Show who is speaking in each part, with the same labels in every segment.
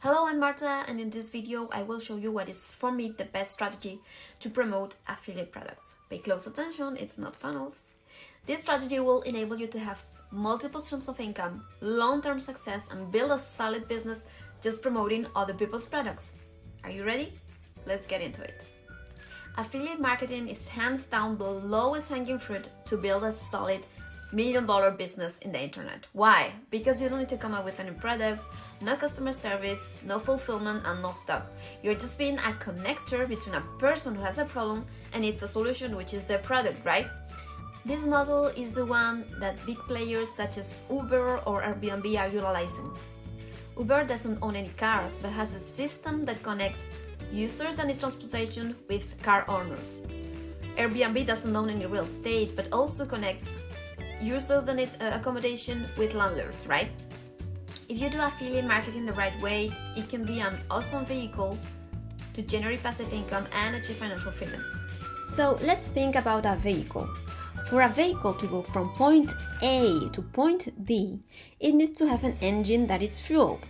Speaker 1: Hello, I'm Marta, and in this video I will show you what is for me the best strategy to promote affiliate products. Pay close attention, it's not funnels. This strategy will enable you to have multiple streams of income, long-term success, and build a solid business just promoting other people's products. Are you ready? Let's get into it. Affiliate marketing is hands down the lowest hanging fruit to build a solid $1 million business in the internet. Why? Because you don't need to come up with any products, no customer service, no fulfillment, and no stock. You're just being a connector between a person who has a problem and it's a solution, which is their product, right? This model is the one that big players such as Uber or Airbnb are utilizing. Uber doesn't own any cars, but has a system that connects users that need transportation with car owners. Airbnb doesn't own any real estate, but also connects users that need accommodation with landlords, right? If you do affiliate marketing the right way, it can be an awesome vehicle to generate passive income and achieve financial freedom.
Speaker 2: So let's think about a vehicle. For a vehicle to go from point A to point B, it needs to have an engine that is fueled.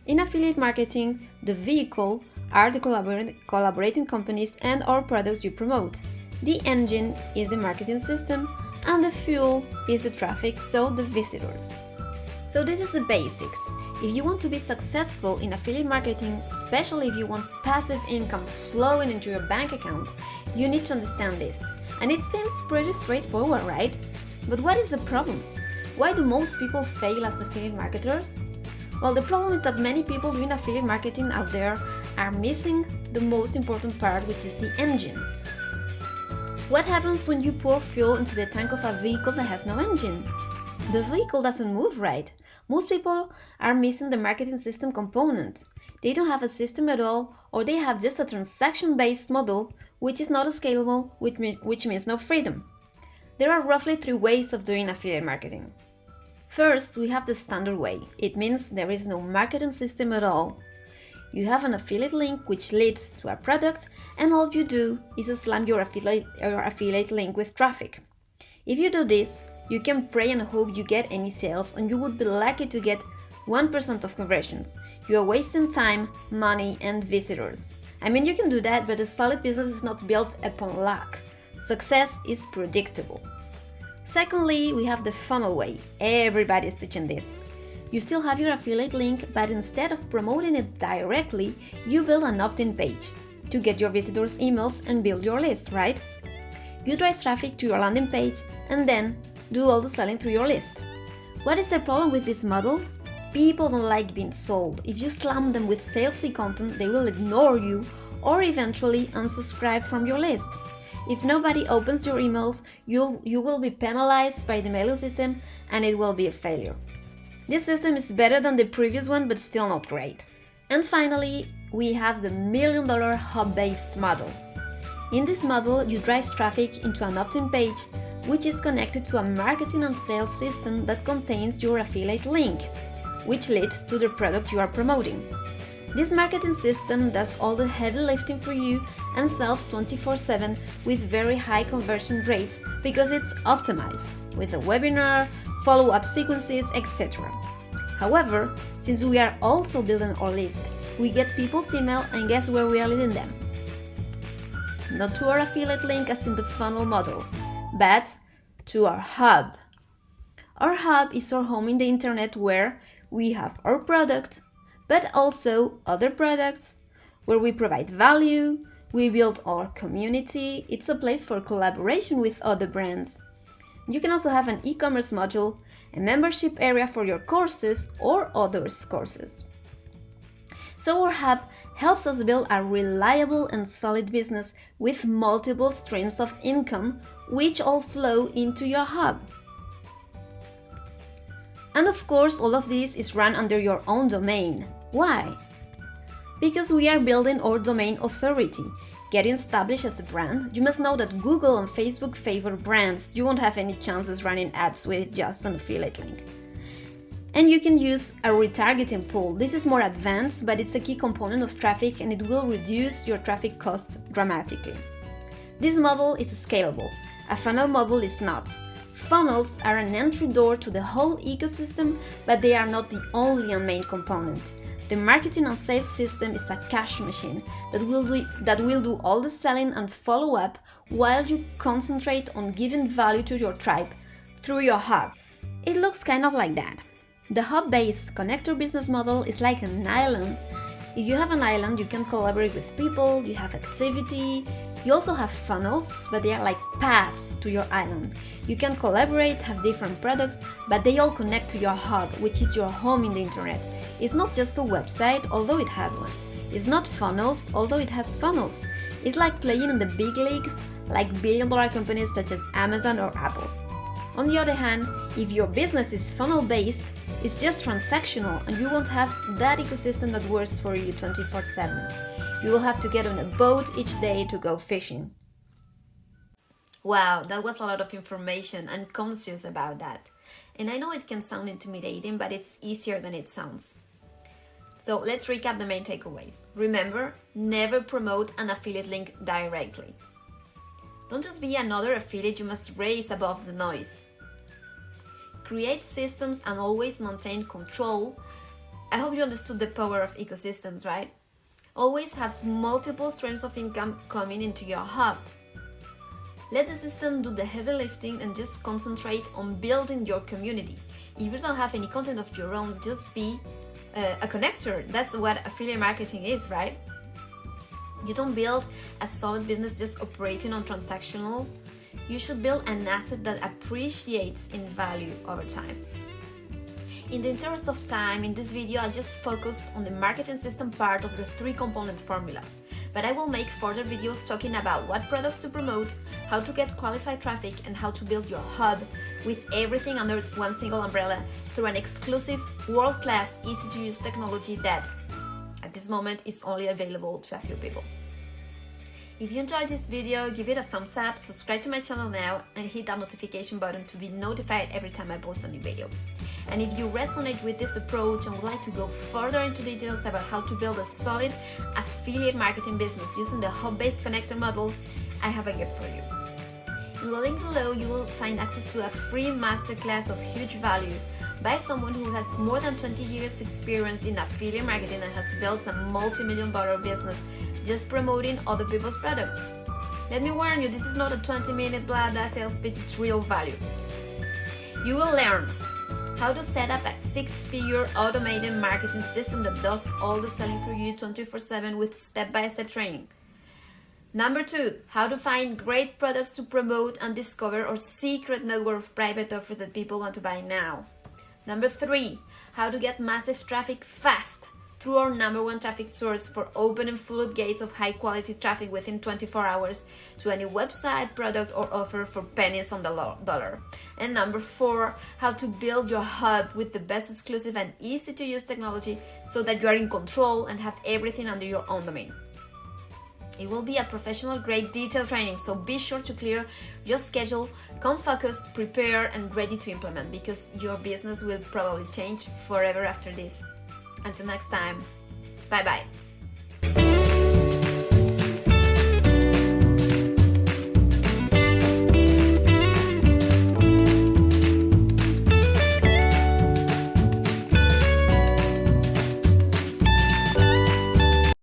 Speaker 2: In affiliate marketing, the vehicle are the collaborating companies and or products you promote. The engine is the marketing system, and the fuel is the traffic, so the visitors. So this is the basics. If you want to be successful in affiliate marketing, especially if you want passive income flowing into your bank account, you need to understand this. And it seems pretty straightforward, right? But what is the problem? Why do most people fail as affiliate marketers? Well, the problem is that many people doing affiliate marketing out there are missing the most important part, which is the engine. What happens when you pour fuel into the tank of a vehicle that has no engine? The vehicle doesn't move right. Most people are missing the marketing system component. They don't have a system at all, or they have just a transaction-based model, which is not scalable, which means no freedom. There are roughly 3 ways of doing affiliate marketing. First, we have the standard way. It means there is no marketing system at all. You have an affiliate link which leads to a product, and all you do is slam your affiliate link with traffic. If you do this, you can pray and hope you get any sales, and you would be lucky to get 1% of conversions. You are wasting time, money, and visitors. I mean, you can do that, but a solid business is not built upon luck. Success is predictable. Secondly, we have the funnel way. Everybody is teaching this. You still have your affiliate link, but instead of promoting it directly, you build an opt-in page to get your visitors' emails and build your list, right? You drive traffic to your landing page and then do all the selling through your list. What is the problem with this model? People don't like being sold. If you slam them with salesy content, they will ignore you or eventually unsubscribe from your list. If nobody opens your emails, you will be penalized by the mailing system and it will be a failure. This system is better than the previous one, but still not great. And finally, we have the $1 million hub-based model. In this model, you drive traffic into an opt-in page, which is connected to a marketing and sales system that contains your affiliate link, which leads to the product you are promoting. This marketing system does all the heavy lifting for you and sells 24/7 with very high conversion rates because it's optimized with a webinar, follow-up sequences, etc. However, since we are also building our list, we get people's email, and guess where we are leading them? Not to our affiliate link as in the funnel model, but to our hub. Our hub is our home in the internet where we have our product, but also other products, where we provide value, we build our community. It's a place for collaboration with other brands. You can also have an e-commerce module, a membership area for your courses or others' courses. So our hub helps us build a reliable and solid business with multiple streams of income, which all flow into your hub. And of course, all of this is run under your own domain. Why? Because we are building our domain authority. Getting established as a brand, you must know that Google and Facebook favor brands. You won't have any chances running ads with just an affiliate link. And you can use a retargeting pool. This is more advanced, but it's a key component of traffic and it will reduce your traffic costs dramatically. This model is scalable. A funnel model is not. Funnels are an entry door to the whole ecosystem, but they are not the only and main component. The marketing and sales system is a cash machine that will do all the selling and follow up while you concentrate on giving value to your tribe through your hub. It looks kind of like that. The hub-based connector business model is like an island. If you have an island, you can collaborate with people, you have activity, you also have funnels, but they are like paths to your island. You can collaborate, have different products, but they all connect to your hub, which is your home in the internet. It's not just a website, although it has one. It's not funnels, although it has funnels. It's like playing in the big leagues, like billion-dollar companies such as Amazon or Apple. On the other hand, if your business is funnel-based, it's just transactional and you won't have that ecosystem that works for you 24/7. You will have to get on a boat each day to go fishing.
Speaker 1: Wow, that was a lot of information and conscious about that. And I know it can sound intimidating, but it's easier than it sounds. So let's recap the main takeaways. Remember, never promote an affiliate link directly. Don't just be another affiliate, you must raise above the noise. Create systems and always maintain control. I hope you understood the power of ecosystems, right? Always have multiple streams of income coming into your hub. Let the system do the heavy lifting and just concentrate on building your community. If you don't have any content of your own, just be a connector. That's what affiliate marketing is, right? You don't build a solid business just operating on transactional. You should build an asset that appreciates in value over time. In the interest of time, in this video I just focused on the marketing system part of the 3-component formula. But I will make further videos talking about what products to promote, how to get qualified traffic, and how to build your hub with everything under one single umbrella through an exclusive, world-class, easy-to-use technology that, at this moment, is only available to a few people. If you enjoyed this video, give it a thumbs up, subscribe to my channel now, and hit that notification button to be notified every time I post a new video. And if you resonate with this approach and would like to go further into details about how to build a solid affiliate marketing business using the hub-based connector model, I have a gift for you. In the link below, you will find access to a free masterclass of huge value by someone who has more than 20 years experience in affiliate marketing and has built a multi-million-dollar business just promoting other people's products. Let me warn you, this is not a 20-minute blah blah sales pitch, it's real value. You will learn how to set up a 6-figure automated marketing system that does all the selling for you 24/7 with step-by-step training. Number 2, how to find great products to promote and discover our secret network of private offers that people want to buy now. Number 3, how to get massive traffic fast through our #1 traffic source for opening floodgates of high-quality traffic within 24 hours to any website, product, or offer for pennies on the dollar. And number 4, how to build your hub with the best exclusive and easy-to-use technology so that you are in control and have everything under your own domain. It will be a professional-grade detailed training, so be sure to clear your schedule, come focused, prepared, and ready to implement, because your business will probably change forever after this. Until next time, bye-bye.